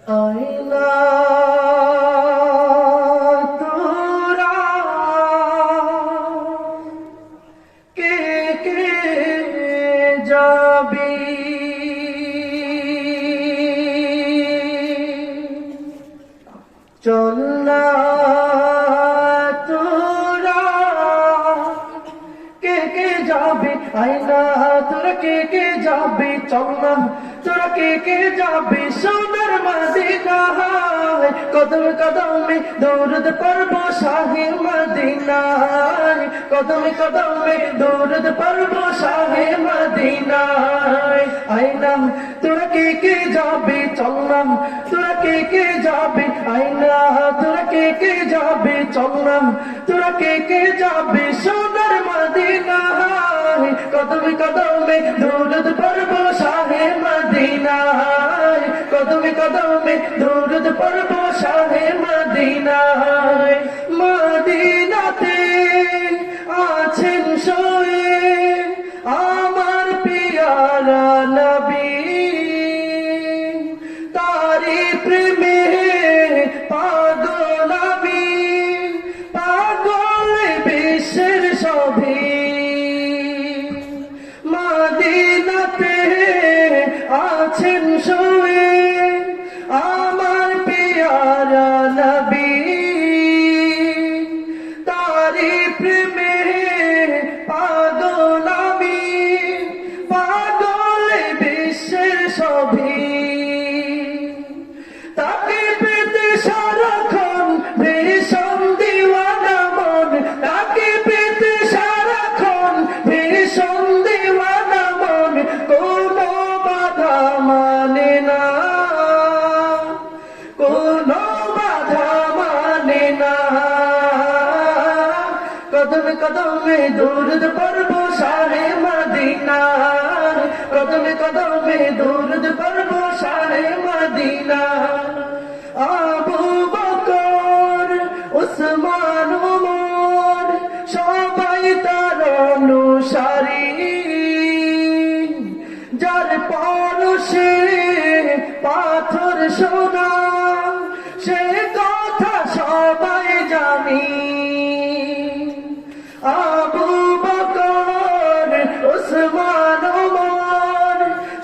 আয়না তোরা কে কে যাবি চল না তোরা কে কে যাবি আয়না তোরা কে কে যাবি চল না তোরা কে কে যাবি সোনার মদিনায় কদম কদমে দৌড়দ পড়ব শাহে মদিনায় কদম কদমে দৌড়দ পড়ব শাহে মদিনায় আয়না তোরা কে কে যাবি চল না তোরা কে কে যাবি আয়না তোরা কে কে যাবি চল না তোরা কে কে যাবি সোনার মদিনায় কদম কদমে দৌড়দ পড়ব শাহে মদিনায় কদম কদমে দৌড়দ পড়ব শাহে মদিনায় মদিনাতে আছেন শোয়ে আমার পিয়ারা নবী তারি প্রেমে পাগল আমি পাগল বিশ্বের সভী মদিনাতে আছেন শোয়ে আমার পিয়ারা নবী তারি প্রেমে পাগল আমি পাগল বিশ্বের সভী তাকে পেতে সারাক্ষণ ভীষণ দিওয়ানা মন তাকে পেতে সারাক্ষণ ভীষণ দিওয়ানা মন কোনো বাধা মানে না কোনো বাধা মানে না কদম কদমে দৌড়দ পড়ব শাহে মদিনা কদম কদমে দৌড়দ পড়ব শাহে মদিনা আবু বকর উসমান ওমর সবাই তার অনুসারী যার পরশে পাথর সোনা সে কথা সবাই জানি আবু বকর উসমান ওমর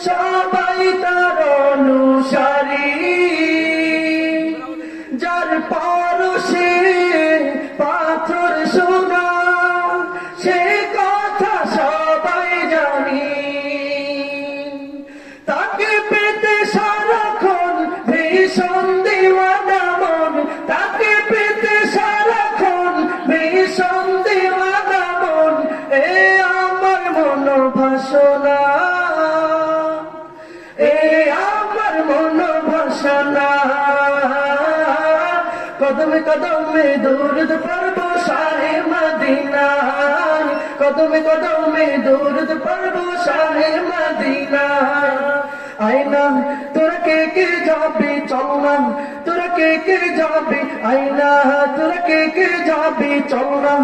সবাই তার অনুসারী যার পরশে পাথর সোনা সে কথা সবাই জানি তাকে পেতে সারাক্ষণ ভীষণ দিওয়ানা মন তাকে পেতে সারাক্ষণ ভীষণ দিওয়ানা মন এ আমার মন ভাসনা এ আমার মন ভাসনা কদম কদমে দৌড়দ পড়ব শাহে মদিনা কদম কদমে দৌড়দ পড়ব শাহে মদিনা আয়না তোরা কে কে যাবি চল না তোরা কে কে যাবি আয়না তোরা কে কে যাবি চল না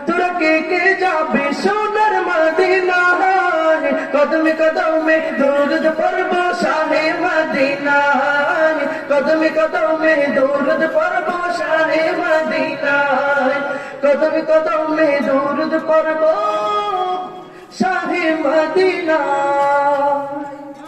তোরা কে কে যাবি সোনার মদিনায় কদম কদমে দৌড়দ পড়ব শাহে মদিনায় কদম কদমে দৌড়দ পড়ব শাহে মদিনায় কদম কদমে দৌড়দ পড়ব শাহে মদিনা।